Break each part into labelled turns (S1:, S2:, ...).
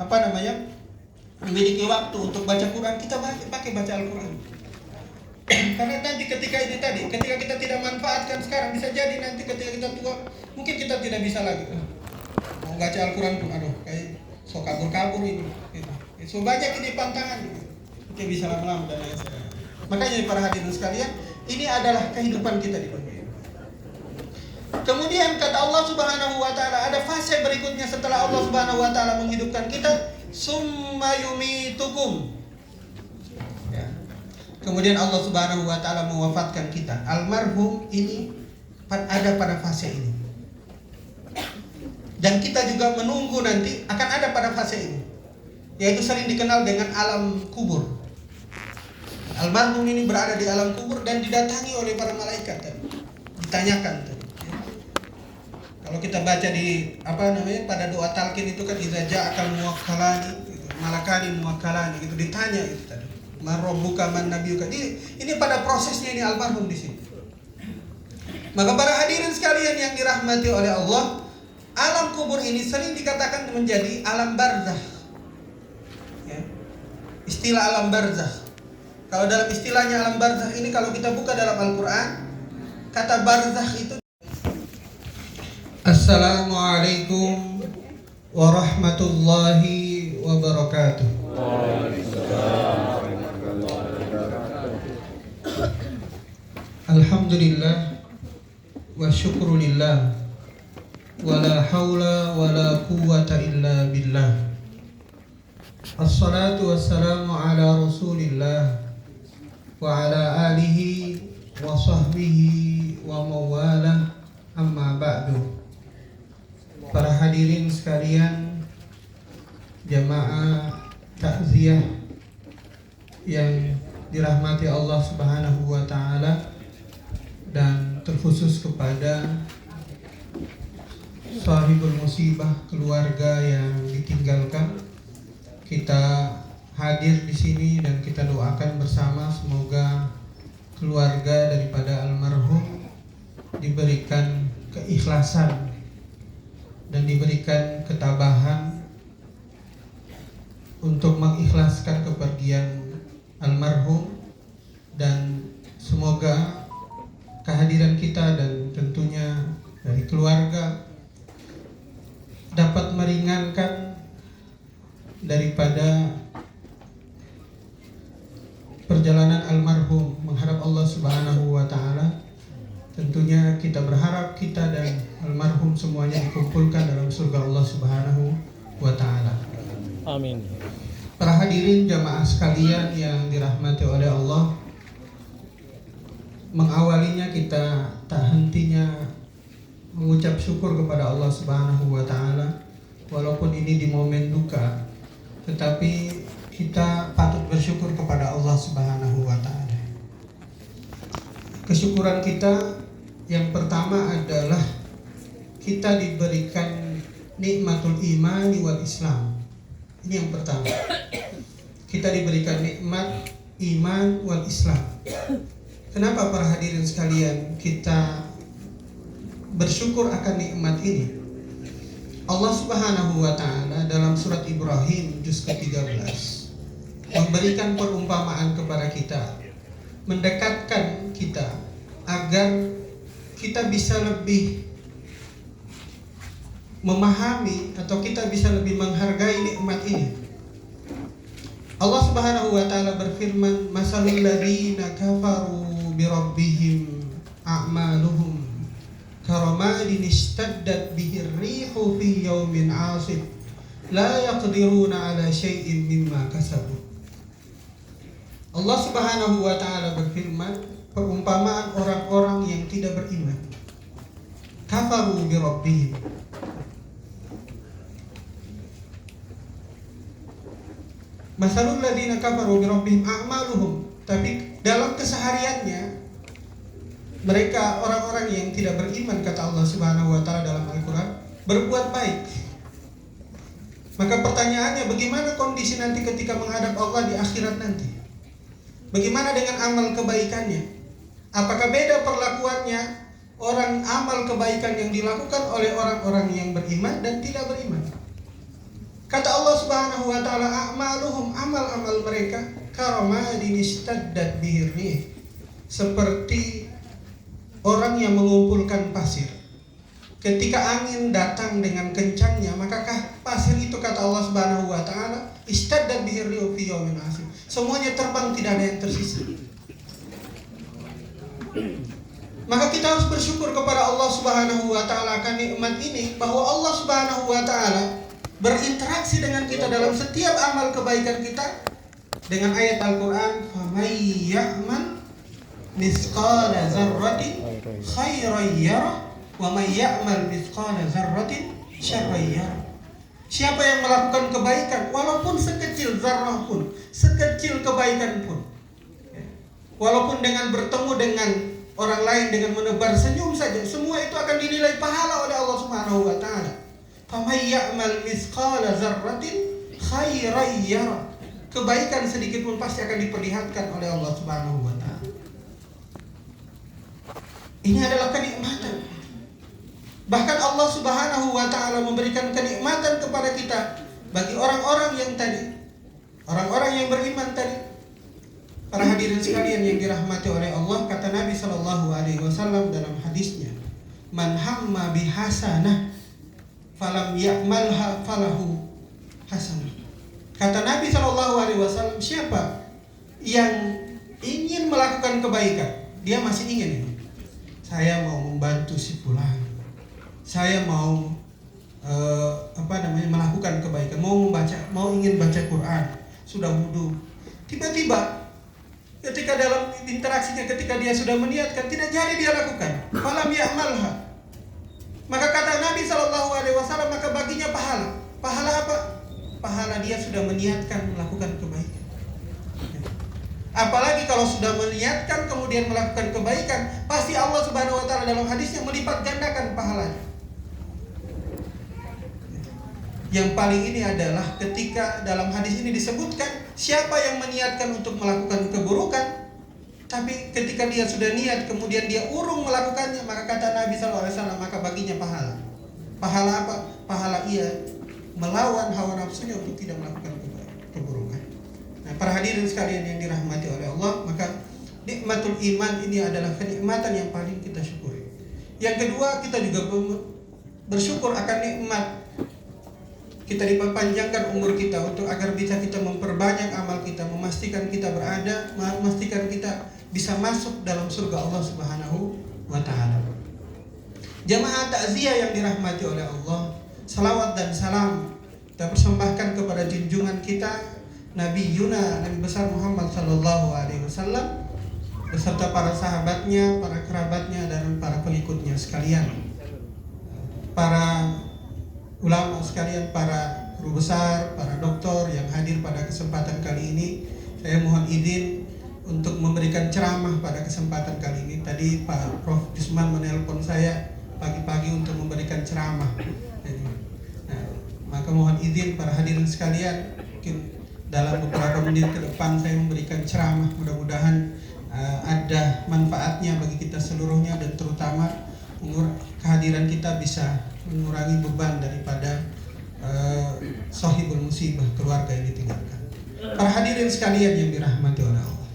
S1: apa namanya, memiliki waktu untuk baca Quran, kita pakai baca Al-Quran. Karena nanti ketika kita tidak manfaatkan sekarang, bisa jadi nanti ketika kita tua mungkin kita tidak bisa lagi mau baca Al-Quran pun, aduh kayak so kabur ini gitu. So banyak ini pantangan gitu. Kita bisa lama-lama dan lain sebagainya. Makanya para hadirin sekalian, ini adalah kehidupan kita di dunia. Kemudian kata Allah Subhanahu wa taala, ada fase berikutnya setelah Allah Subhanahu wa taala menghidupkan kita, summa yumitukum. Ya. Kemudian Allah Subhanahu wa taala mewafatkan kita. Almarhum ini ada pada fase ini. Dan kita juga menunggu nanti akan ada pada fase ini, yaitu sering dikenal dengan alam kubur. Almarhum ini berada di alam kubur dan didatangi oleh para malaikat. Ditanyakan tadi. Kalau kita baca di pada doa talqin itu kan, idza ja'akal muwakkalani, malakani muwakkalani, gitu ditanya itu tadi. Man rabbuka man nabiyuka. Ini pada prosesnya ini almarhum di sini. Maka para hadirin sekalian yang dirahmati oleh Allah, alam kubur ini sering dikatakan menjadi alam barzakh. Ya. Istilah alam barzakh. Kalau dalam istilahnya alam barzakh ini, kalau kita buka dalam Al-Quran, kata barzakh itu, Assalamualaikum warahmatullahi wabarakatuh. Alhamdulillah wa syukrulillah, wala hawla wala quwwata illa billah. Assalatu wassalamu ala rasulillah wa ala alihi wa sahbihi wa mawalah, amma ba'du. Para hadirin sekalian, jamaah takziah yang dirahmati Allah Subhanahu wa taala, dan terkhusus kepada sahibul musibah, keluarga yang ditinggalkan. Kita hadir di sini dan kita doakan bersama semoga keluarga daripada almarhum diberikan keikhlasan dan diberikan ketabahan untuk mengikhlaskan kepergian almarhum, dan semoga kehadiran kita dan tentunya dari keluarga dapat meringankan daripada perjalanan almarhum menghadap Allah Subhanahu wa taala. Tentunya kita berharap kita dan almarhum semuanya dikumpulkan dalam surga Allah Subhanahu wa taala.
S2: Amin.
S1: Para hadirin jamaah sekalian yang dirahmati oleh Allah, mengawalinya kita tak hentinya mengucap syukur kepada Allah Subhanahu wa taala. Walaupun ini di momen duka, tetapi kita patut bersyukur kepada Allah Subhanahu wa taala. Kesyukuran kita yang pertama adalah kita diberikan nikmatul iman wal Islam. Ini yang pertama. Kita diberikan nikmat iman wal Islam. Kenapa para hadirin sekalian kita bersyukur akan nikmat ini? Allah Subhanahu wa taala dalam surat Ibrahim juz ke-13 memberikan perumpamaan kepada kita, mendekatkan kita agar kita bisa lebih memahami atau kita bisa lebih menghargai nikmat ini. Allah Subhanahu wa taala berfirman, masalul ladzina kafaru bi rabbihim a'maluhum karamadin ishtaddat bihi ar-rihu fi yawmin 'asif la yaqdiruna 'ala syai'in mimma kasabu. Allah Subhanahu wa taala berfirman, perumpamaan orang-orang yang tidak beriman. Kafaru bi rabbihim. Masalul ladzina kafaru bi rabbihim a'maluhum. Tapi dalam kesehariannya mereka orang-orang yang tidak beriman, kata Allah Subhanahu wa taala dalam Al-Qur'an, berbuat baik. Maka pertanyaannya, bagaimana kondisi nanti ketika menghadap Allah di akhirat nanti? Bagaimana dengan amal kebaikannya? Apakah beda perlakuannya orang amal kebaikan yang dilakukan oleh orang-orang yang beriman dan tidak beriman? Kata Allah Subhanahu wa taala, a'maluhum, amal-amal mereka karamadin istaddat bihir rih, seperti orang yang mengumpulkan pasir. Ketika angin datang dengan kencangnya, maka pasir itu, kata Allah Subhanahu wa taala, istaddat bihir rih fi yaumin asif. Semuanya terbang, tidak ada yang tersisa. Maka kita harus bersyukur kepada Allah Subhanahu wa taala akan nikmat ini, bahwa Allah Subhanahu wa taala berinteraksi dengan kita dalam setiap amal kebaikan kita dengan ayat Al-Qur'an, "Famay ya'mal mithqala dzarratin khairan yarah wa may ya'mal mithqala dzarratin syarran yarah." Siapa yang melakukan kebaikan walaupun sekecil zarrah pun, sekecil kebaikan pun, walaupun dengan bertemu dengan orang lain, dengan menebar senyum saja, semua itu akan dinilai pahala oleh Allah Subhanahu wa taala. Famay ya'mal mithqala dzarratin khairan yarah. Kebaikan sedikit pun pasti akan diperlihatkan oleh Allah Subhanahu wa taala. Ini adalah kenikmatan. Bahkan Allah Subhanahu wa taala memberikan kenikmatan kepada kita bagi orang-orang yang tadi, orang-orang yang beriman tadi. Para hadirin sekalian yang dirahmati oleh Allah, kata Nabi sallallahu alaihi wasallam dalam hadisnya, "Man hamma bihasanah falam ya'malha falahu hasanah." Kata Nabi sallallahu alaihi wasallam, siapa yang ingin melakukan kebaikan, dia masih ingin ini. Saya mau membantu si fulan. Saya mau melakukan kebaikan, mau ingin baca Quran, sudah wudu. Tiba-tiba ketika dalam interaksinya, ketika dia sudah meniatkan, tidak jadi dia lakukan. Falam ya'malha. Maka kata Nabi sallallahu alaihi wasallam, maka baginya pahala. Pahala apa? Pahala dia sudah meniatkan melakukan kebaikan. Apalagi kalau sudah meniatkan kemudian melakukan kebaikan, pasti Allah Subhanahu wa taala dalam hadisnya melipat gandakan pahalanya. Yang paling ini adalah ketika dalam hadis ini disebutkan siapa yang meniatkan untuk melakukan keburukan, tapi ketika dia sudah niat kemudian dia urung melakukannya, maka kata Nabi SAW, maka baginya pahala. Pahala apa? Pahala ia melawan hawa nafsunya untuk tidak melakukan keburukan. Nah, para hadirin sekalian yang dirahmati oleh Allah, maka nikmatul iman ini adalah kenikmatan yang paling kita syukuri. Yang kedua, kita juga bersyukur akan nikmat kita dipanjangkan umur kita untuk agar bisa kita memperbanyak amal kita, memastikan kita bisa masuk dalam surga Allah Subhanahu wa taala. Jamaah takziah yang dirahmati oleh Allah, salawat dan salam kita persembahkan kepada junjungan kita Nabi besar Muhammad sallallahu alaihi wasallam beserta para sahabatnya, para kerabatnya, dan para pengikutnya sekalian. Para ulama sekalian, para guru besar, para doktor yang hadir pada kesempatan kali ini, saya mohon izin untuk memberikan ceramah pada kesempatan kali ini. Tadi Pak Prof. Jusman menelpon saya pagi-pagi untuk memberikan ceramah. Nah, maka mohon izin para hadirin sekalian, mungkin dalam beberapa menit ke depan saya memberikan ceramah. Mudah-mudahan ada manfaatnya bagi kita seluruhnya, dan terutama kehadiran kita bisa mengurangi beban daripada sahibul musibah, keluarga yang ditinggalkan. Para hadirin sekalian yang dirahmati oleh Allah,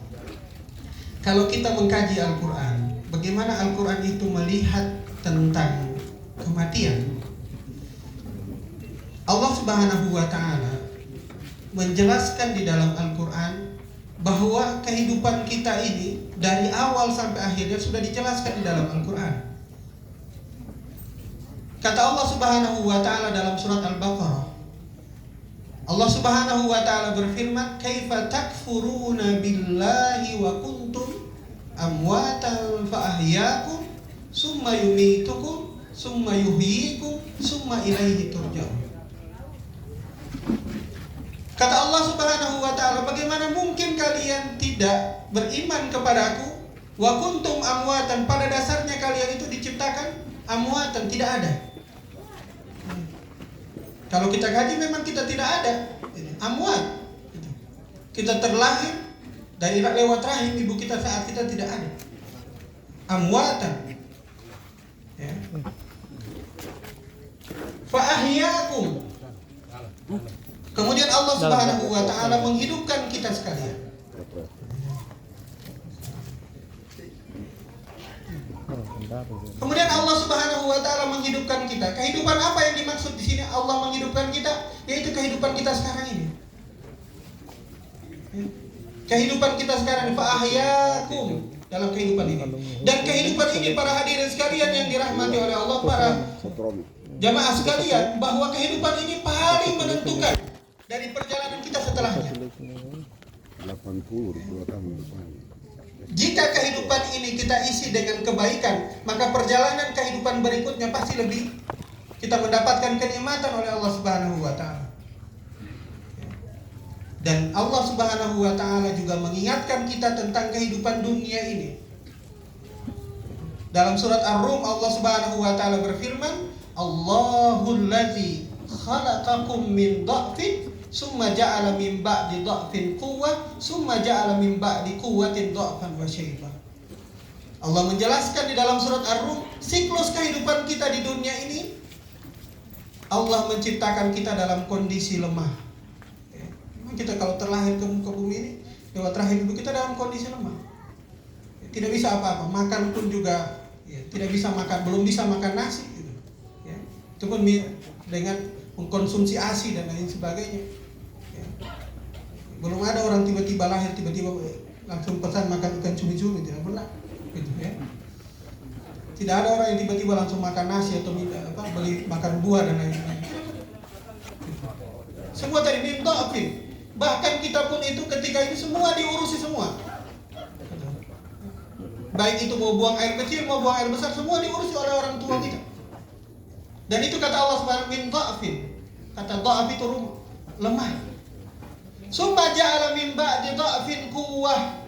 S1: kalau kita mengkaji Al-Quran, bagaimana Al-Quran itu melihat tentang kematian, Allah Subhanahu wa ta'ala menjelaskan di dalam Al-Quran bahwa kehidupan kita ini dari awal sampai akhirnya sudah dijelaskan di dalam Al-Quran. Kata Allah Subhanahu wa ta'ala dalam surat Al-Baqarah, Allah Subhanahu wa ta'ala berfirman, "Kaifa takfuruna billahi wa kuntum amwatan fa ahyaakum summa yumitukum summa yuhyikum summa ilaihi turja'un." Kata Allah Subhanahu wa ta'ala, bagaimana mungkin kalian tidak beriman kepadaku? Wa kuntum amwatan, pada dasarnya kalian itu diciptakan amwatan, tidak ada. Kalau kita kaji memang kita tidak ada amwat. Kita terlahir dari lewat rahim ibu kita saat kita tidak ada. Amwatan. Ya. Fa ahyaakum. Kemudian Allah Subhanahu wa taala menghidupkan kita sekalian. Kemudian Allah Subhanahu wa taala menghidupkan kita. Kehidupan apa yang dimaksud di sini Allah menghidupkan kita? Yaitu kehidupan kita sekarang ini. Kehidupan kita sekarang ini, fa ahyakum, dalam kehidupan ini. Dan kehidupan ini para hadirin sekalian yang dirahmati oleh Allah, para jamaah sekalian, bahwa kehidupan ini paling menentukan dari perjalanan kita setelahnya.
S2: 82 tahun depan.
S1: Jika kehidupan ini kita isi dengan kebaikan, maka perjalanan kehidupan berikutnya pasti lebih kita mendapatkan kenikmatan oleh Allah Subhanahu wa taala. Dan Allah Subhanahu wa taala juga mengingatkan kita tentang kehidupan dunia ini. Dalam surat Ar-Rum Allah Subhanahu wa taala berfirman, Allahul ladzi khalaqakum min dha'fin summa ja'ala min ba'di dha'fin quwwah summa ja'ala min ba'di quwwatin dha'fan wa syaiba. Allah menjelaskan di dalam surat Ar-Rum siklus kehidupan kita di dunia ini. Allah menciptakan kita dalam kondisi lemah. Kita kalau terlahir ke muka bumi ini, lewat rahim ibu kita dalam kondisi lemah. Tidak bisa apa-apa, makan pun juga tidak bisa makan, belum bisa makan nasi gitu. Ya. Itu pun dengan mengkonsumsi ASI dan lain sebagainya. Ya. Belum ada orang tiba-tiba lahir tiba-tiba langsung pesan makan ikan cumi-cumi, tidak pernah. Gitu, ya. Tidak ada orang yang tiba-tiba langsung makan nasi atau beli makan buah dan lain-lain. Semua tadi minta apa? Bahkan kita pun itu ketika ini semua diurusi semua. Baik itu mau buang air kecil, mau buang air besar, semua diurusi oleh orang tua kita. Dan itu kata Allah Subhanahu min dha'fin. Kata dha'f itu lemah. Summa ja'ala min ba'di dha'fin quwwah.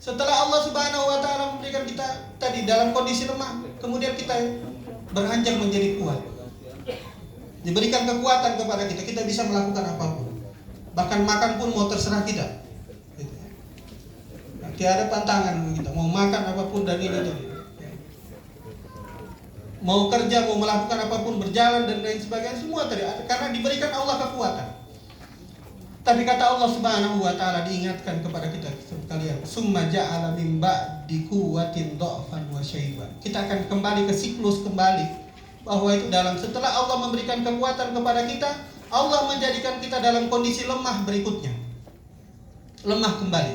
S1: Setelah Allah Subhanahu wa taala memberikan kita tadi dalam kondisi lemah, kemudian kita beranjak menjadi kuat. Diberikan kekuatan kepada kita, kita bisa melakukan apapun. Bahkan makan pun mau terserah kita. Tidak ada pantangan kita. Mau makan apapun dan ini. Mau kerja, mau melakukan apapun, berjalan dan lain sebagainya, semua tadi. Karena diberikan Allah kekuatan. Tapi kata Allah Subhanahu wa taala diingatkan kepada kita sekalian, summa ja'ala min ba'di quwwatin dha'fan wa syaiba. Kita akan kembali ke siklus kembali, bahwa itu dalam setelah Allah memberikan kekuatan kepada kita, Allah menjadikan kita dalam kondisi lemah berikutnya. Lemah kembali.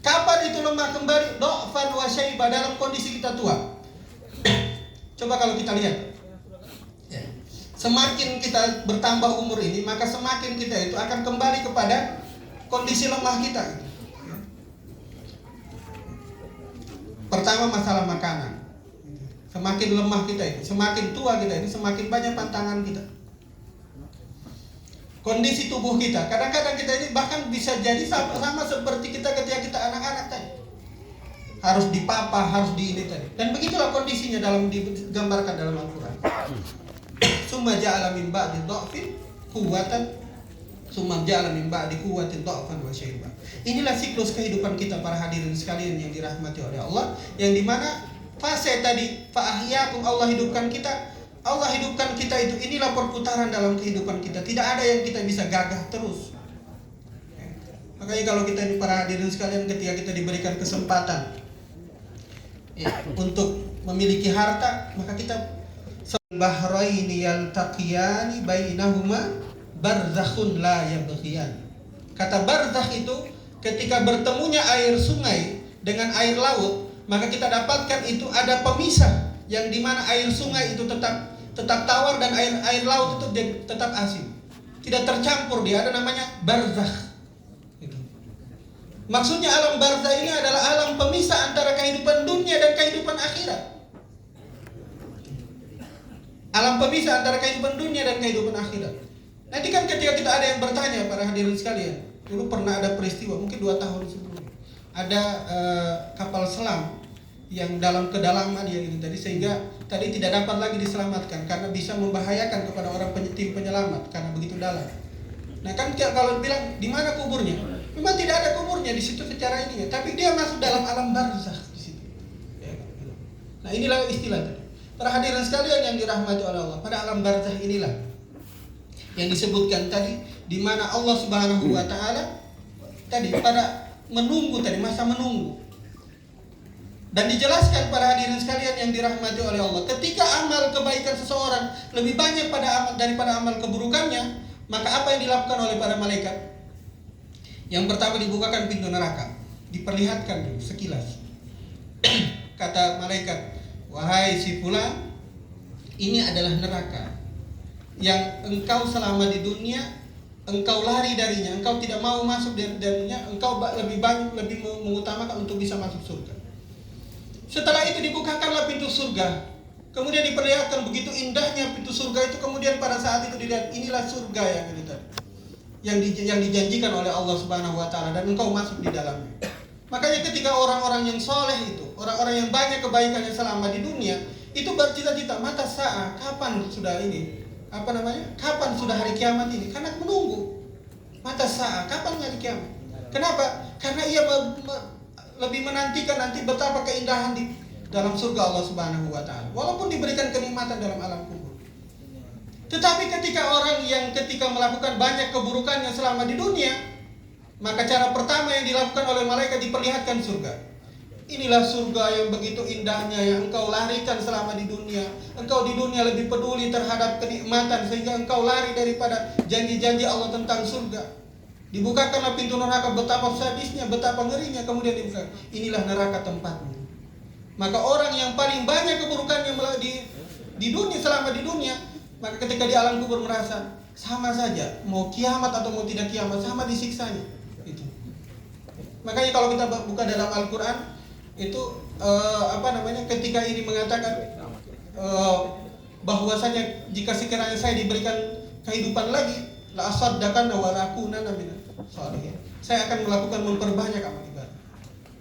S1: Kapan itu lemah kembali? Dha'fan wa syaiba, dalam kondisi kita tua. Coba kalau kita lihat. Ya. Semakin kita bertambah umur ini, maka semakin kita itu akan kembali kepada kondisi lemah kita. Ya. Pertama masalah makanan. Semakin lemah kita ini, semakin tua kita ini, semakin banyak pantangan kita. Kondisi tubuh kita, kadang-kadang kita ini bahkan bisa jadi sama seperti kita ketika kita anak-anak tadi. Harus dipapa, harus di ini tadi. Dan begitulah kondisinya dalam digambarkan dalam Al-Quran. Summa ja'ala min ba'di dha'fin quwwatan summa ja'ala min ba'di quwwatin dha'fan wa syaiba. Inilah siklus kehidupan kita para hadirin sekalian yang dirahmati oleh Allah, yang dimana fase tadi fa ahyakum, Allah hidupkan kita. Allah hidupkan kita itu, inilah perputaran dalam kehidupan kita. Tidak ada yang kita bisa gagah terus. Makanya kalau kita ini para hadirin sekalian, ketika kita diberikan kesempatan untuk memiliki harta, maka kita bahraini yaltaqiyani bainahuma barzakhun la yabghiyan. Kata barzakh itu ketika bertemunya air sungai dengan air laut, maka kita dapatkan itu ada pemisah, yang dimana air sungai itu tetap tawar dan air laut itu tetap asin, tidak tercampur, dia ada namanya barzakh. Maksudnya alam barzakh ini adalah alam pemisah antara kehidupan dunia dan kehidupan akhirat. Alam pemisah antara kehidupan dunia dan kehidupan akhirat. Nanti kan ketika kita ada yang bertanya para hadirin sekalian, dulu pernah ada peristiwa mungkin 2 tahun sebelumnya, ada kapal selam yang dalam kedalaman dia ini tadi, sehingga tadi tidak dapat lagi diselamatkan karena bisa membahayakan kepada orang tim penyelamat karena begitu dalam. Nah kan kalau bilang di mana kuburnya, memang tidak ada kuburnya di situ secara ini, tapi dia masuk dalam alam barzakh di situ. Nah inilah istilah tadi. Para hadirin sekalian yang dirahmati oleh Allah, pada alam barzakh inilah yang disebutkan tadi, di mana Allah Subhanahu wa taala tadi pada menunggu tadi, masa menunggu. Dan dijelaskan para hadirin sekalian yang dirahmati oleh Allah, ketika amal kebaikan seseorang lebih banyak daripada amal keburukannya, maka apa yang dilakukan oleh para malaikat? Yang pertama, dibukakan pintu neraka, diperlihatkan sekilas. Kata malaikat, wahai si fulan, ini adalah neraka yang engkau selama di dunia engkau lari darinya, engkau tidak mau masuk darinya, engkau lebih mengutamakan untuk bisa masuk surga. Setelah itu dibukakanlah pintu surga, kemudian diperlihatkan begitu indahnya pintu surga itu. Kemudian pada saat itu dilihat, inilah surga yang dijanjikan oleh Allah Subhanahu wa taala, dan engkau masuk di dalamnya. Makanya ketika orang-orang yang soleh itu, orang-orang yang banyak kebaikannya selama di dunia, itu bercita-cita, mata saat kapan sudah ini, kapan sudah hari kiamat ini, karena menunggu mata saat kapan hari kiamat. Kenapa? Karena ia lebih menantikan nanti betapa keindahan di dalam surga Allah Subhanahu wa taala, walaupun diberikan kenikmatan dalam alam kubur. Tetapi ketika orang yang ketika melakukan banyak keburukannya selama di dunia, maka cara pertama yang dilakukan oleh malaikat, diperlihatkan surga. Inilah surga yang begitu indahnya yang engkau larikan selama di dunia. Engkau di dunia lebih peduli terhadap kenikmatan sehingga engkau lari daripada janji-janji Allah tentang surga. Dibukakanlah pintu neraka, betapa sadisnya, betapa ngerinya, kemudian dibuka, inilah neraka tempatmu. Maka orang yang paling banyak keburukannya di dunia, selama di dunia, maka ketika di alam kubur merasa sama saja, mau kiamat atau mau tidak kiamat, sama disiksanya. Itu. Makanya kalau kita buka dalam Al-Quran itu ketika ini mengatakan bahwasanya jika sekiranya saya diberikan kehidupan lagi, la asaddaqanna wa la akunanna minal sholihin, saya akan melakukan memperbanyak amal ibadah.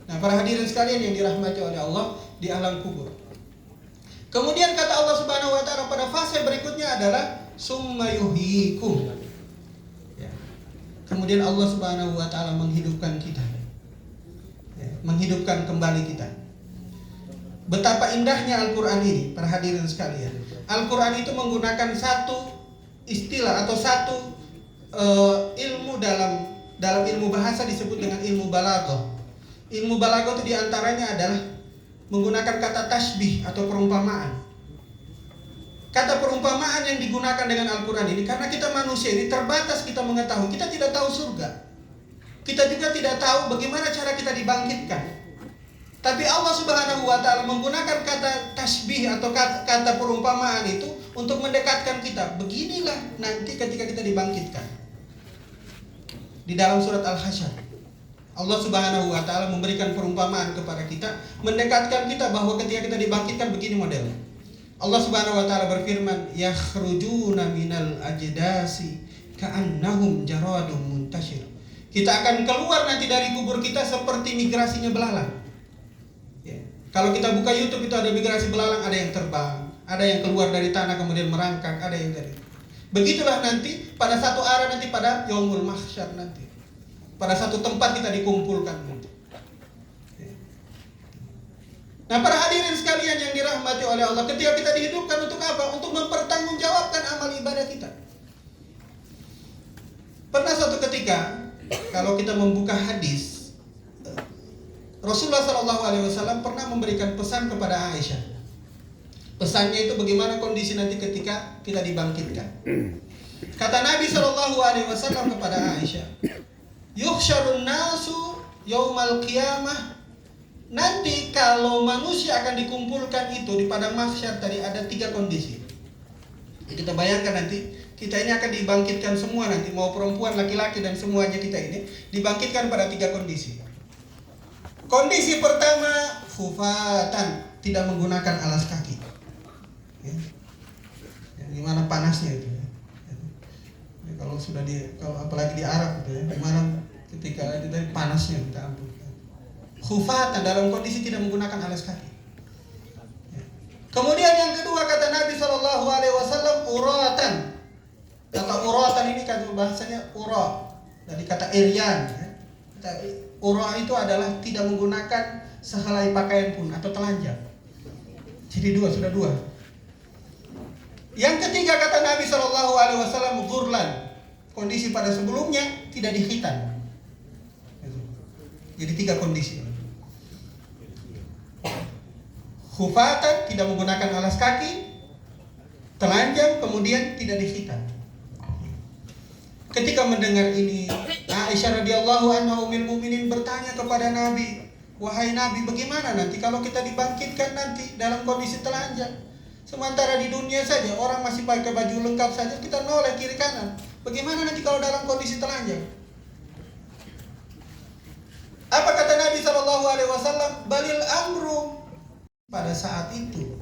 S1: Nah, para hadirin sekalian yang dirahmati oleh Allah di alam kubur. Kemudian kata Allah Subhanahu wa taala pada fase berikutnya adalah summa yuhyikum. Ya. Kemudian Allah Subhanahu wa taala menghidupkan kita. Ya, menghidupkan kembali kita. Betapa indahnya Al-Qur'an ini, para hadirin sekalian. Al-Qur'an itu menggunakan satu istilah atau satu ilmu dalam ilmu bahasa disebut dengan ilmu balaghah. Ilmu balaghah itu diantaranya adalah menggunakan kata tasbih atau perumpamaan. Kata perumpamaan yang digunakan dengan Al-Quran ini, karena kita manusia ini terbatas kita mengetahui, kita tidak tahu surga, kita juga tidak tahu bagaimana cara kita dibangkitkan. Tapi Allah Subhanahu wa taala menggunakan kata tasbih atau kata perumpamaan itu untuk mendekatkan kita. Beginilah nanti ketika kita dibangkitkan. Di dalam surat Al-Hasyr, Allah Subhanahu wa taala memberikan perumpamaan kepada kita, mendekatkan kita bahwa ketika kita dibangkitkan begini modelnya. Allah Subhanahu wa taala berfirman, yakhrujuna minal ajdasi ka'annahum jaradun muntashir. Kita akan keluar nanti dari kubur kita seperti migrasinya belalang. Ya. Kalau kita buka YouTube itu ada migrasi belalang, ada yang terbang, ada yang keluar dari tanah kemudian merangkak, ada yang dari. Begitulah nanti pada satu arah, nanti pada yaumul mahsyar nanti. Pada satu tempat kita dikumpulkan nanti. Nah, para hadirin sekalian yang dirahmati oleh Allah, ketika kita dihidupkan untuk apa? Untuk mempertanggungjawabkan amal ibadah kita. Pernah suatu ketika, kalau kita membuka hadis, Rasulullah SAW pernah memberikan pesan kepada Aisyah. Pesannya itu bagaimana kondisi nanti ketika kita dibangkitkan. Kata Nabi SAW kepada Aisyah, yuhsyarun nasu yaumal qiyamah. Nanti kalau manusia akan dikumpulkan itu di padang mahsyar tadi ada 3 kondisi. Ya, kita bayangkan nanti kita ini akan dibangkitkan semua nanti, mau perempuan, laki-laki dan semuanya kita ini dibangkitkan pada 3 kondisi. Kondisi pertama, khufatan, tidak menggunakan alas kaki. Ya. Gimana panasnya itu ya. Ya, kalau apalagi di Arab gitu ya, gimana ketika itu panasnya kita ampun. Khufatan, dalam kondisi tidak menggunakan alas kaki. Ya. Kemudian yang kedua kata Nabi SAW, uratan. Kata uratan ini kan bahasanya ura dari kata iryan. Ya. Ura itu adalah tidak menggunakan sehelai pakaian pun atau telanjang. Jadi sudah dua. Yang ketiga kata Nabi Shallallahu Alaihi Wasallam, ghurlan, kondisi pada sebelumnya tidak dikhitan. Jadi 3 kondisi. Khufatan, tidak menggunakan alas kaki, telanjang, kemudian tidak dikhitan. Ketika mendengar ini, Aisyah radhiyallahu anha ummul mukminin bertanya kepada Nabi, wahai Nabi, bagaimana nanti kalau kita dibangkitkan nanti dalam kondisi telanjang? Sementara di dunia saja orang masih pakai baju lengkap saja, kita noleh kiri kanan. Bagaimana nanti kalau dalam kondisi telanjang? Apa kata Nabi Shallallahu Alaihi Wasallam? Balil amru, pada saat itu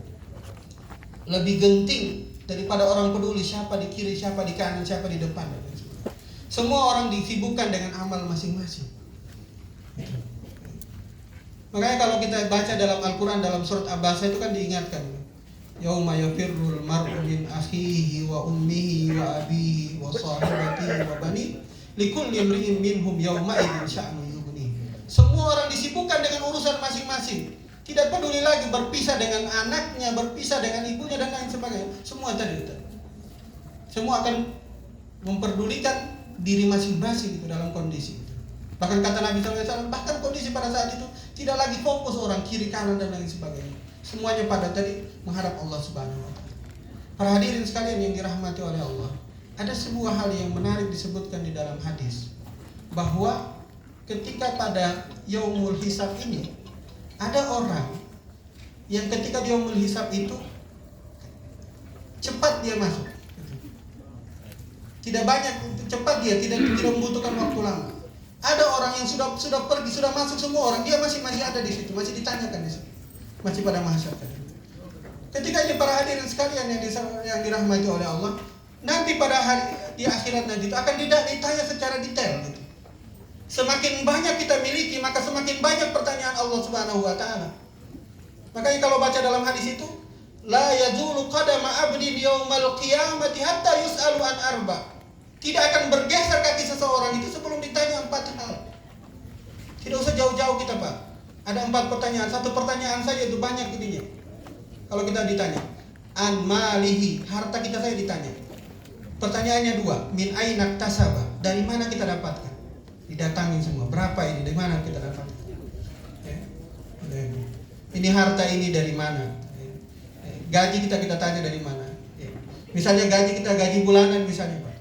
S1: lebih genting daripada orang peduli siapa di kiri, siapa di kanan, siapa di depan. Semua orang disibukkan dengan amal masing-masing. Makanya kalau kita baca dalam Al-Quran dalam surat Abasa itu kan diingatkan, yauma yafirrul mar'u min akhihi wa ummihi wa abihi wa sahibatihi wa bani likulli imri'in minhum yawma idzin sya'nu yughni. Semua orang disibukkan dengan urusan masing-masing. Tidak peduli lagi berpisah dengan anaknya, berpisah dengan ibunya dan lain sebagainya. Semua tadi. Semua akan memperdulikan diri masing-masing itu dalam kondisi itu. Bahkan kata Nabi SAW, bahkan kondisi pada saat itu tidak lagi fokus orang kiri kanan dan lain sebagainya. Semuanya pada tadi menghadap Allah Subhanahu wa taala. Para hadirin sekalian yang dirahmati oleh Allah, ada sebuah hal yang menarik disebutkan di dalam hadis, bahwa ketika pada yaumul hisab ini ada orang yang ketika di yaumul hisab itu cepat dia masuk. Tidak banyak, cepat dia, tidak membutuhkan waktu lama. Ada orang yang sudah pergi, sudah masuk semua orang, dia masih ada di situ, masih ditanyakan di situ. Masih pada masyarakat. Ketika ini para hadirin sekalian yang dirahmati oleh Allah, nanti pada hari di akhirat nanti itu akan ditanya secara detail gitu. Semakin banyak kita miliki, maka semakin banyak pertanyaan Allah Subhanahu wa taala. Makanya kalau baca dalam hadis itu, la yazulu qadama abdin yaumal qiyamati hatta yus'alu an arba. Tidak akan bergeser kaki seseorang itu sebelum ditanya 4 hal. Tidak usah jauh-jauh kita, Pak. Ada 4 pertanyaan, 1 pertanyaan saja itu banyak ininya. Kalau kita ditanya, an malihi, harta kita saya ditanya. Pertanyaannya 2, min aina tasaba, dari mana kita dapatkan? Didatangin semua, berapa ini, dari mana kita dapatkan? Ya. Ini harta ini dari mana? Gaji kita tanya dari mana? Ya. Misalnya gaji bulanan misalnya, Pak.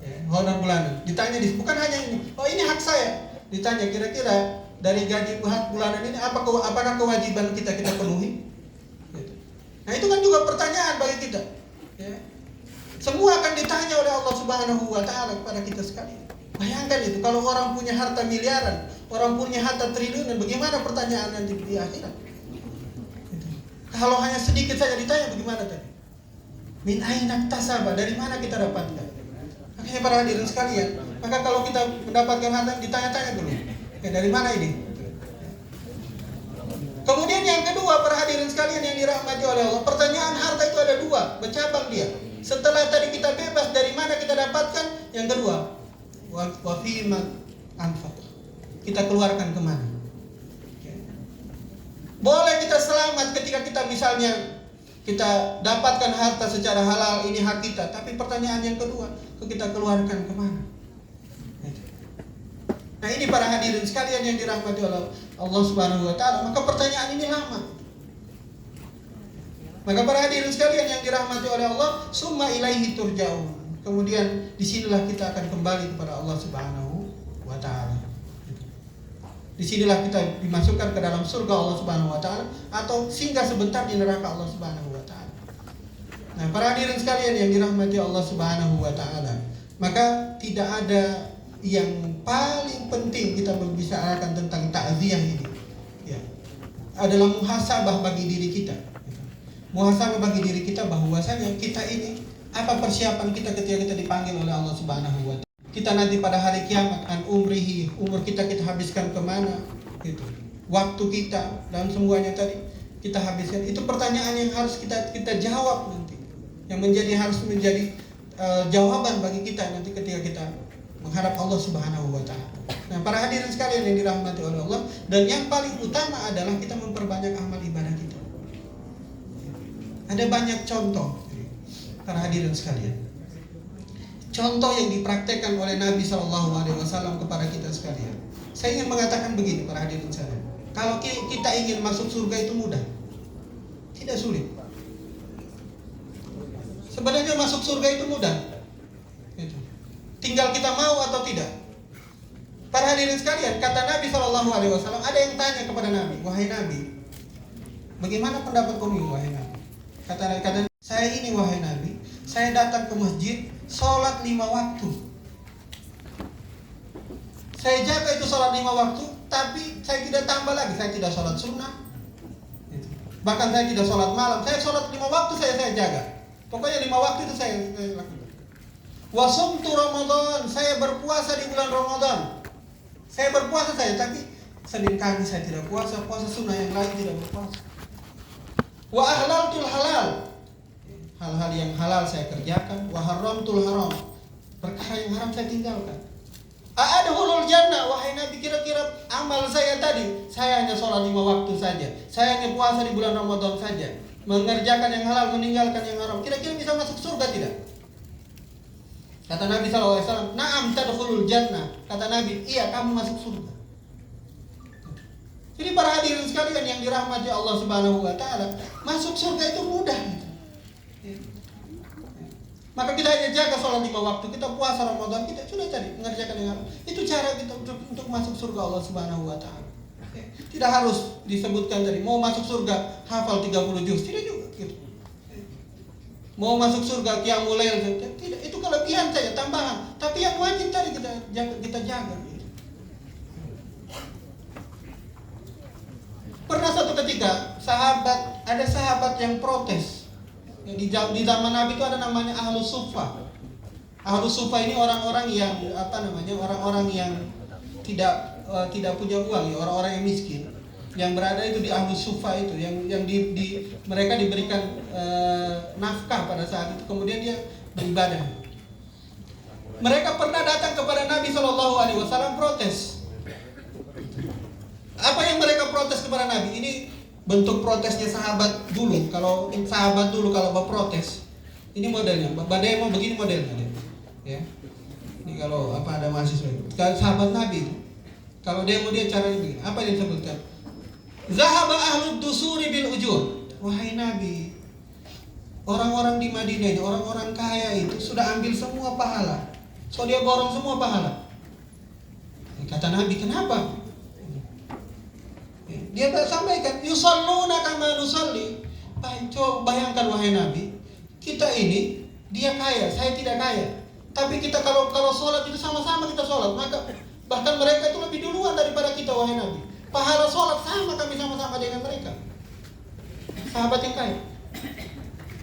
S1: Ya, honor bulanan. Ditanya bukan hanya ini, oh ini hak saya. Ditanya kira-kira dari gaji bulanan ini apakah kewajiban kita penuhi? Gitu. Nah itu kan juga pertanyaan bagi kita. Ya. Semua akan ditanya oleh Allah Subhanahu wa taala kepada kita sekalian. Bayangkan itu, kalau orang punya harta miliaran, orang punya harta triliunan, bagaimana pertanyaan nanti di akhirat? Gitu. Kalau hanya sedikit saja ditanya, bagaimana tadi? Min aina tasaba, dari mana kita dapatkan? Makanya para hadirin sekalian, maka kalau kita mendapatkan harta ditanya-tanya dulu. Ya, dari mana ini? Kemudian yang kedua, para hadirin sekalian yang dirahmati oleh Allah, pertanyaan harta itu ada 2, bercabang dia. Setelah tadi kita bebas, dari mana kita dapatkan? Yang kedua, wa fima anfaq. Kita keluarkan kemana? Boleh kita selamat ketika kita misalnya kita dapatkan harta secara halal, ini hak kita. Tapi pertanyaan yang kedua, kita keluarkan kemana? Nah ini para hadirin sekalian yang dirahmati oleh Allah Subhanahu wa taala, maka pertanyaan ini lama. Maka para hadirin sekalian yang dirahmati oleh Allah, summa ilaihi turja'un. Kemudian disinilah kita akan kembali kepada Allah Subhanahu wa taala. Disinilah kita dimasukkan ke dalam surga Allah Subhanahu wa taala atau singgah sebentar di neraka Allah Subhanahu wa taala. Nah, para hadirin sekalian yang dirahmati Allah Subhanahu wa taala, maka tidak ada yang paling penting kita membicarakan tentang takziah ini, ya, adalah muhasabah bagi diri kita. Muhasabah bagi diri kita bahwasanya kita ini apa persiapan kita ketika kita dipanggil oleh Allah Subhanahu wa taala. Kita nanti pada hari kiamat an umrihi, umur kita habiskan kemana? Gitu. Waktu kita dan semuanya tadi kita habiskan. Itu pertanyaan yang harus kita jawab nanti. Yang harus menjadi jawaban bagi kita nanti ketika kita menghadap Allah Subhanahu wa taala. Nah, para hadirin sekalian yang dirahmati oleh Allah, dan yang paling utama adalah kita memperbanyak amal ibadah kita. Ada banyak contoh. Para hadirin sekalian, contoh yang dipraktekkan oleh Nabi SAW kepada kita sekalian. Saya ingin mengatakan begini, para hadirin sekalian. Kalau kita ingin masuk surga itu mudah, tidak sulit. Sebenarnya masuk surga itu mudah. Tinggal kita mau atau tidak. Para hadirin sekalian, kata Nabi SAW, ada yang tanya kepada Nabi, wahai Nabi, bagaimana pendapat kamu, wahai Nabi? Kata saya ini, wahai Nabi, saya datang ke masjid, sholat 5 waktu. Saya jaga itu sholat 5 waktu, tapi saya tidak tambah lagi. Saya tidak sholat sunnah, bahkan saya tidak sholat malam. Saya sholat 5 waktu saya jaga. Pokoknya 5 waktu itu saya lakukan. Wasumtu Ramadan, saya berpuasa di bulan Ramadan. Saya berpuasa tapi Senin Kamis saya tidak puasa sunnah yang lain tidak berpuasa. Wa ahlaltul halal, hal-hal yang halal saya kerjakan. Wa haramtul haram, perkara yang haram saya tinggalkan. A'adkhulul jannah, wahai Nabi, kira-kira amal saya tadi, saya hanya sholat 5 waktu saja, saya hanya puasa di bulan Ramadan saja, mengerjakan yang halal, meninggalkan yang haram, kira-kira bisa masuk surga tidak? Kata Nabi SAW, na'am tadkhulul jannah. Kata Nabi, iya, kamu masuk surga. Jadi para hadirin sekalian yang dirahmati Allah Subhanahu wa taala, masuk surga itu mudah. Maka kita hanya jaga sholat 5 waktu, kita puasa Ramadan, kita sudah tadi mengerjakan yang halal. Itu cara kita untuk masuk surga Allah Subhanahu wa taala. Tidak harus disebutkan tadi mau masuk surga hafal 30 juz, tidak juga gitu. Mau masuk surga qiyamul lail, tidak, itu kelebihan saja, tambahan. Tapi yang wajib tadi kita jaga. Pernah suatu ketika ada sahabat yang protes. Di zaman Nabi itu ada namanya Ahlus Suffah. Ahlus Suffah ini orang-orang yang orang-orang yang tidak punya uang, ya, orang-orang yang miskin. Yang berada itu di Ahlus Suffah itu, yang mereka diberikan nafkah pada saat itu, kemudian dia beribadah. Mereka pernah datang kepada Nabi SAW protes. Apa yang mereka protes kepada Nabi? Ini bentuk protesnya sahabat dulu. Kalau berprotes, ini modelnya. Badai mau begini modelnya, ya. Ini kalau ada mahasiswa itu, sahabat Nabi itu, kalau dia caranya begini, apa yang disebutkan? Zahaba ahlud dusuri bil ujur. Wahai Nabi, orang-orang di Madinah ini, orang-orang kaya itu sudah ambil semua pahala. So dia borong semua pahala. Kata Nabi, kenapa? Dia sampaikan, yusalluna kama nusalli. Coba bayangkan wahai Nabi, kita ini, dia kaya, saya tidak kaya. Tapi kita kalau sholat itu sama-sama kita sholat, maka bahkan mereka itu lebih duluan daripada kita, wahai Nabi. Pahala sholat sama, kami sama-sama dengan mereka. Sahabat yang kaya.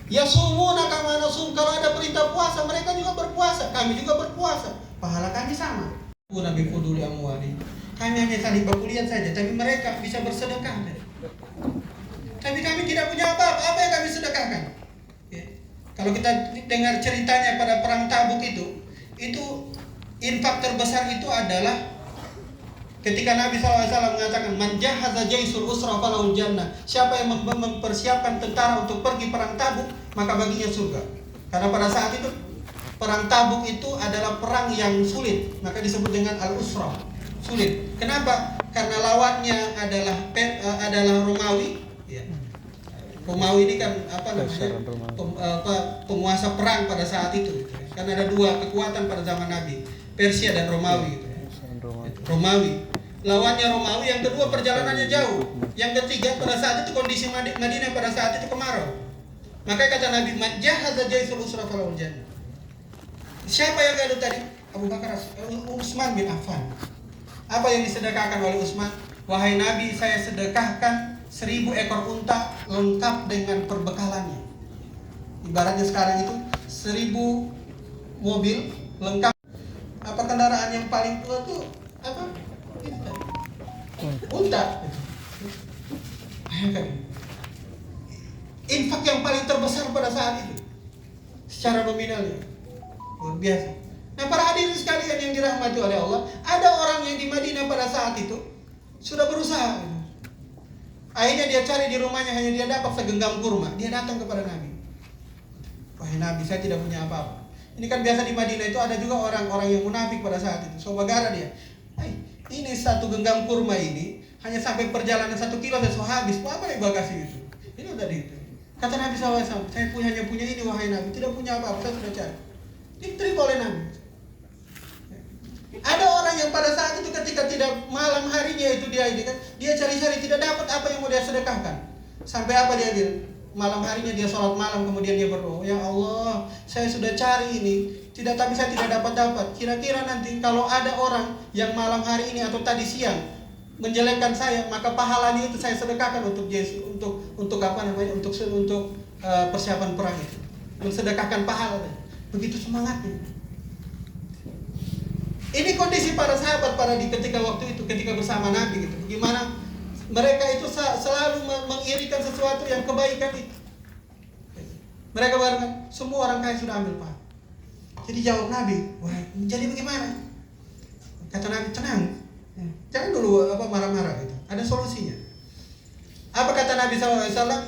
S1: Yasumuna kama nasum, kalau ada perintah puasa, mereka juga berpuasa, kami juga berpuasa. Pahala kami sama. Nabi fuduli amwali. Kami hanya saling berkuliah saja, tapi mereka bisa bersedekah. Tapi kami tidak punya apa yang kami sedekahkan. Ya. Kalau kita dengar ceritanya pada perang Tabuk itu infak terbesar itu adalah ketika Nabi SAW mengatakan, man jahaza jaisul usra falahul jannah. Siapa yang mempersiapkan tentara untuk pergi perang Tabuk, maka baginya surga. Karena pada saat itu perang Tabuk itu adalah perang yang sulit, maka disebut dengan al-usra, sulit. Kenapa? Karena lawannya adalah Romawi. Ya. Romawi ini kan penguasa perang pada saat itu. Karena ada dua kekuatan pada zaman Nabi, Persia dan Romawi. Romawi. Lawannya Romawi, yang kedua perjalanannya jauh. Yang ketiga pada saat itu kondisi Madinah pada saat itu kemarau. Maka kata Nabi, man jahaza jaisul usra falahul jannah. Siapa yang gaduh tadi? Abu Bakar, Utsman bin Affan. Apa yang disedekahkan oleh Utsman? Wahai Nabi, saya sedekahkan 1000 ekor unta lengkap dengan perbekalannya. Ibaratnya sekarang itu 1000 mobil lengkap. Apa kendaraan yang paling tua tuh? Apa? Unta. Bayangkan. Infak yang paling terbesar pada saat itu secara nominalnya luar biasa. Nah, para hadirin sekalian yang dirahmati oleh Allah, ada orang yang di Madinah pada saat itu sudah berusaha. Akhirnya dia cari di rumahnya, hanya dia dapat segenggam kurma. Dia datang kepada Nabi. Wahai Nabi, saya tidak punya apa-apa. Ini kan biasa di Madinah itu ada juga orang-orang yang munafik pada saat itu. So bagara dia, ini satu genggam kurma ini hanya sampai perjalanan 1 kilo dan so habis. Mau apa yang gua kasih itu? Ini udah itu. Kata Nabi SAW, saya hanya punya ini wahai Nabi, tidak punya apa-apa, saya sudah cari. Diterima oleh Nabi. Ada orang yang pada saat itu ketika tidak malam harinya itu dia ini kan, dia cari-cari tidak dapat apa yang mau dia sedekahkan. Sampai apa dia bilang? Malam harinya dia sholat malam, kemudian dia berdoa, ya Allah, saya sudah cari ini, tapi saya tidak dapat. Kira-kira nanti kalau ada orang yang malam hari ini atau tadi siang menjelekkan saya, maka pahalanya itu saya sedekahkan untuk Yesus, untuk apa namanya, untuk persiapan perang itu, mensedekahkan pahala. Begitu semangatnya. Ini kondisi para sahabat ketika waktu itu, ketika bersama Nabi gitu. Bagaimana mereka itu selalu mengirikan sesuatu yang kebaikan itu. Mereka berkata, semua orang kaya sudah ambil pahala. Jadi jawab Nabi, wah, jadi bagaimana? Kata Nabi, tenang, jangan dulu marah-marah gitu. Ada solusinya. Apa kata Nabi SAW?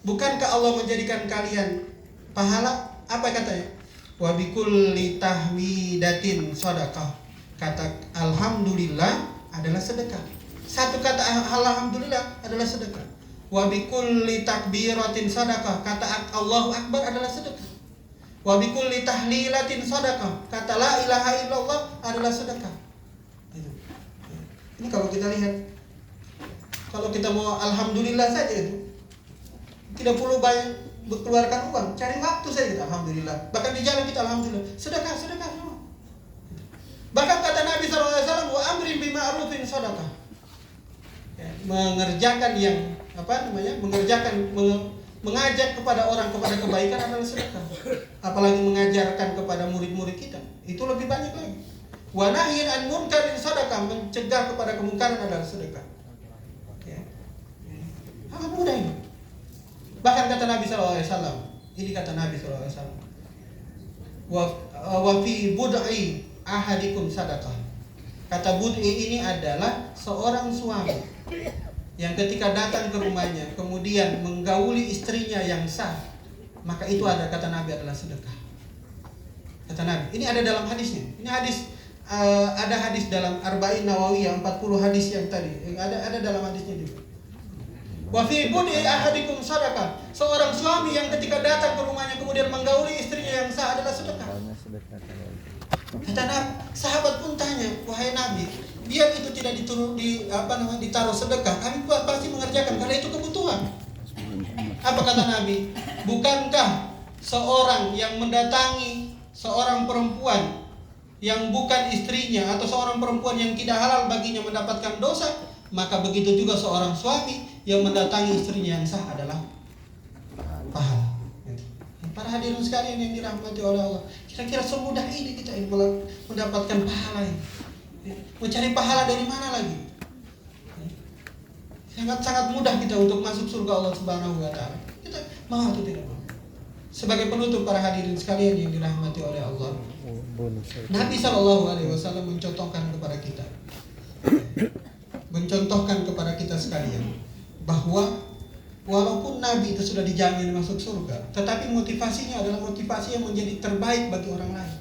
S1: Bukankah Allah menjadikan kalian pahala? Apa katanya? Wa bikulli tahmidatin shadaqah. Kata alhamdulillah adalah sedekah. Satu kata alhamdulillah adalah sedekah. Wa bikulli takbiratin shadaqah. Kata Allahu Akbar adalah sedekah. Wa bikulli tahlilatin shadaqah. Kata la ilaha illallah adalah sedekah. Ini kalau kita lihat, kalau kita mau alhamdulillah saja itu tidak perlu banyak berkeluarkan uang, cari waktu saja kita alhamdulillah. Bahkan di jalan kita alhamdulillah, sedekah semua. Bahkan kata Nabi SAW, wa amrin bima'rufin sedekah. Mengerjakan yang mengajak kepada orang kepada kebaikan adalah sedekah. Apalagi mengajarkan kepada murid-murid kita, itu lebih banyak lagi. Wa nahyin an munkarin sedekah, mencegah kepada kemungkaran adalah sedekah. Sangat mudah ini. Bahkan kata Nabi SAW, ini kata Nabi SAW, wa fi bud'i ahadikum sadaqah. Kata bud'i ini adalah seorang suami yang ketika datang ke rumahnya kemudian menggauli istrinya yang sah, maka itu ada, kata Nabi, adalah sedekah. Kata Nabi, ini ada dalam hadisnya. Ini hadis, ada hadis dalam Arba'in Nawawiyah, 40 hadis yang tadi, ada dalam hadisnya juga. Wa fi bud'i ahadikum sadaqah. Seorang suami yang ketika datang ke rumahnya kemudian menggauli istrinya yang sah adalah sedekah. Kata Nabi, sahabat pun tanya, wahai Nabi, biar itu tidak ditaruh sedekah, kami pasti mengerjakan karena itu kebutuhan. Apa kata Nabi? Bukankah seorang yang mendatangi seorang perempuan yang bukan istrinya atau seorang perempuan yang tidak halal baginya mendapatkan dosa? Maka begitu juga seorang suami yang mendatangi istrinya yang sah adalah pahala. Para hadirin sekalian yang dirahmati oleh Allah, kira-kira semudah ini kita mendapatkan pahala ini. Mencari pahala dari mana lagi? Sangat mudah kita untuk masuk surga Allah Subhanahu wa taala. Kita mau atau tidak mau? Sebagai penutup, para hadirin sekalian yang dirahmati oleh Allah, Nabi SAW mencontohkan kepada kita sekalian bahwa walaupun Nabi itu sudah dijamin masuk surga, tetapi motivasinya adalah motivasi yang menjadi terbaik bagi orang lain.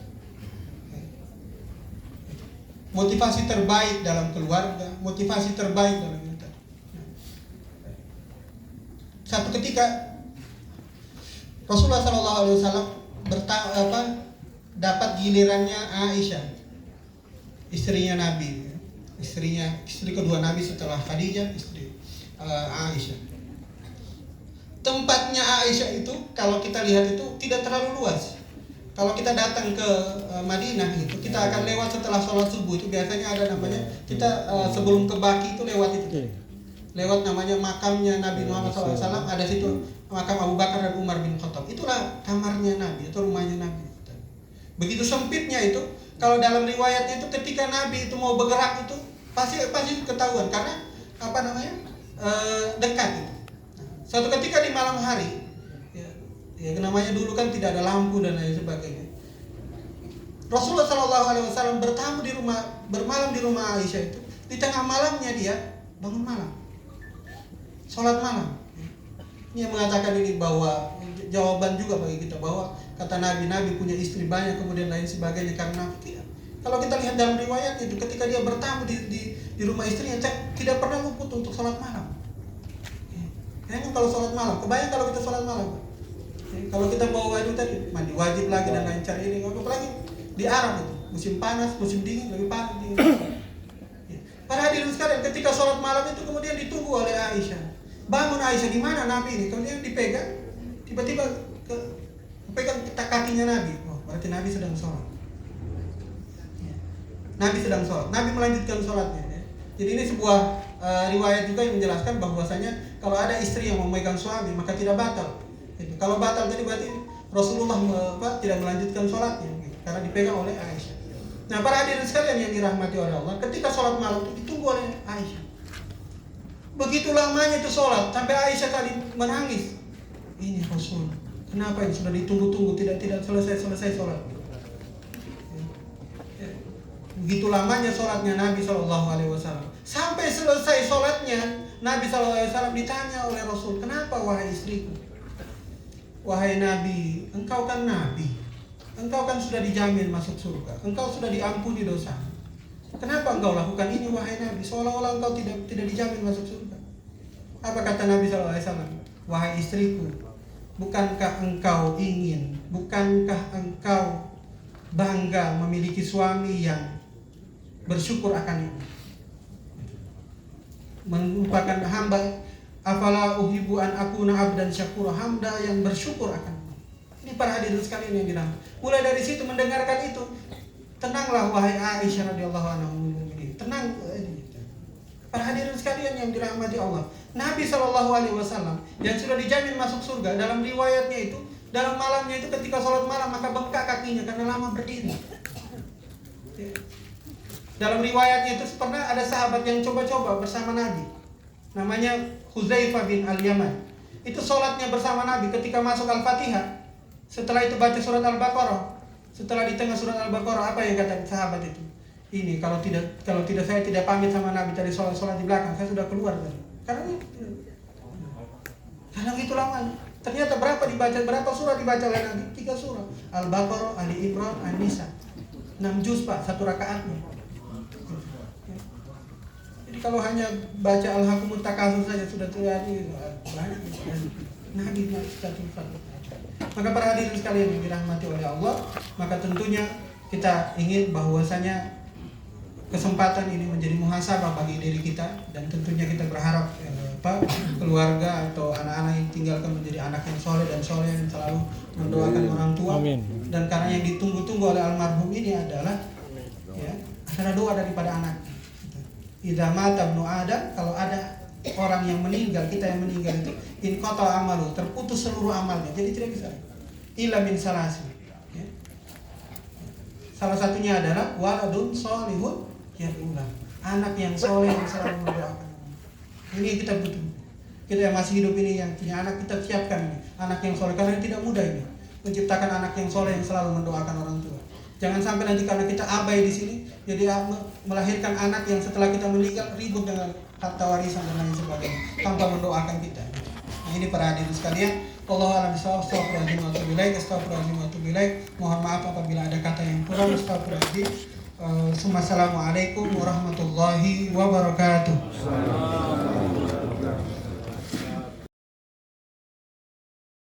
S1: Motivasi terbaik dalam keluarga, motivasi terbaik dalam kita. Satu ketika Rasulullah SAW dapat gilirannya Aisyah, istrinya Nabi, istri kedua Nabi setelah Khadijah, istri Aisyah. Tempatnya Aisyah itu kalau kita lihat itu tidak terlalu luas. Kalau kita datang ke Madinah itu, kita akan lewat setelah sholat subuh itu biasanya ada namanya, kita sebelum ke Baqi itu lewat itu, lewat namanya makamnya Nabi Muhammad SAW, ada situ makam Abu Bakar dan Umar bin Khattab. Itulah kamarnya Nabi atau rumahnya Nabi. Begitu sempitnya itu, kalau dalam riwayatnya itu ketika Nabi itu mau bergerak itu pasti ketahuan karena dekat itu. Suatu ketika di malam hari, ya namanya dulu kan tidak ada lampu dan lain sebagainya. Rasulullah SAW bermalam di rumah Aisyah itu. Di tengah malamnya dia bangun malam, sholat malam. Dia mengatakan ini bahwa jawaban juga bagi kita bahwa kata Nabi punya istri banyak kemudian lain sebagainya karena tidak. Kalau kita lihat dalam riwayat itu ketika dia bertamu di rumah istrinya tidak pernah luput untuk sholat malam. Kayaknya kalau sholat malam, kebayang kalau kita sholat malam. Kalau kita bawa wajib tadi mandi wajib lagi dan lain cara ini, apalagi di Arab itu musim panas, musim dingin lebih panas dingin. Para hadirin sekalian, ketika sholat malam itu kemudian ditunggu oleh Aisyah. Bangun Aisyah, di mana Nabi ini? Kemudian dipegang, tiba-tiba pegang kakinya Nabi. Oh, berarti Nabi sedang sholat. Nabi sedang sholat. Nabi melanjutkan sholatnya. Jadi ini sebuah riwayat juga yang menjelaskan bahwasanya kalau ada istri yang memegang suami maka tidak batal. Jadi, kalau batal tadi berarti Rasulullah tidak melanjutkan sholatnya karena dipegang oleh Aisyah. Nah, para hadirin sekalian yang dirahmati oleh Allah, ketika sholat malam itu ditunggu oleh Aisyah. Begitu lamanya itu sholat, sampai Aisyah tadi menangis. Ini Rasul, kenapa ini sudah ditunggu-tunggu tidak selesai sholat? Begitu lamanya sholatnya Nabi SAW. Sampai selesai sholatnya, Nabi SAW ditanya oleh Rasul, kenapa wahai istriku? Wahai Nabi, engkau kan Nabi. Engkau kan sudah dijamin masuk surga. Engkau sudah diampuni dosa. Kenapa engkau lakukan ini wahai Nabi? Seolah-olah engkau tidak dijamin masuk surga. Apa kata Nabi SAW? Wahai istriku, bukankah engkau ingin, bukankah engkau bangga memiliki suami yang bersyukur akan itu? Merupakan hamba, afala uhibbu an akuna abdan syakura, hamba yang bersyukur akan. Ini para hadirin sekalian yang dirahmati. Mulai dari situ mendengarkan itu, tenanglah wahai Aisyah radhiyallahu anha. Tenang. Para hadirin sekalian yang dirahmati Allah. Nabi SAW yang sudah dijamin masuk surga, dalam riwayatnya itu, dalam malamnya itu ketika sholat malam maka bengkak kakinya karena lama berdiri. Dalam riwayatnya itu pernah ada sahabat yang coba-coba bersama Nabi. Namanya Hudzaifah bin Al-Yaman. Itu sholatnya bersama Nabi ketika masuk Al-Fatihah. Setelah itu baca surat Al-Baqarah. Setelah di tengah surat Al-Baqarah, apa yang kata sahabat itu? Ini kalau tidak saya tidak pamit sama Nabi tadi sholat di belakang, saya sudah keluar tadi. Karena itu lama. Ternyata berapa surah dibaca oleh Nabi? 3 surah. Al-Baqarah, Ali Imran, An-Nisa. 6 juz Pak, 1 rakaatnya. Jadi kalau hanya baca Al-Hakumut Takasur saja sudah terjadi banyak. Nabi satu. Maka para hadirin sekalian yang dirahmati oleh Allah, maka tentunya kita ingin bahwasanya kesempatan ini menjadi muhasabah bagi diri kita, dan tentunya kita berharap keluarga atau anak-anak yang tinggalkan menjadi anak yang soleh dan soleh yang selalu mendoakan orang tua. Amin. Dan karena yang ditunggu-tunggu oleh almarhum ini adalah doa daripada anak. Idza mata ibnu Adam, kalau ada orang yang meninggal, kita yang meninggal itu inqata amalu, terputus seluruh amalnya, jadi tidak bisa illa min salasi. Salah satunya adalah waladun sholihun yad'ulah, anak yang soleh yang selalu mendoakan. Ini kita butuh. Kita yang masih hidup ini yang punya anak, kita siapkan ini anak yang soleh, karena tidak mudah ini menciptakan anak yang soleh yang selalu mendoakan orang tua. Jangan sampai nanti karena kita abai di sini, jadi melahirkan anak yang setelah kita meninggal ribut dengan harta warisan dan lain sebagainya tanpa mendoakan kita. Nah, ini para hadirin sekalian, Wallahu a'lam bishawab. Astagfirullahaladzim wa atubu ilaik. Mohon maaf apabila ada kata yang kurang. Astagfirullahaladzim. Assalamualaikum warahmatullahi wabarakatuh.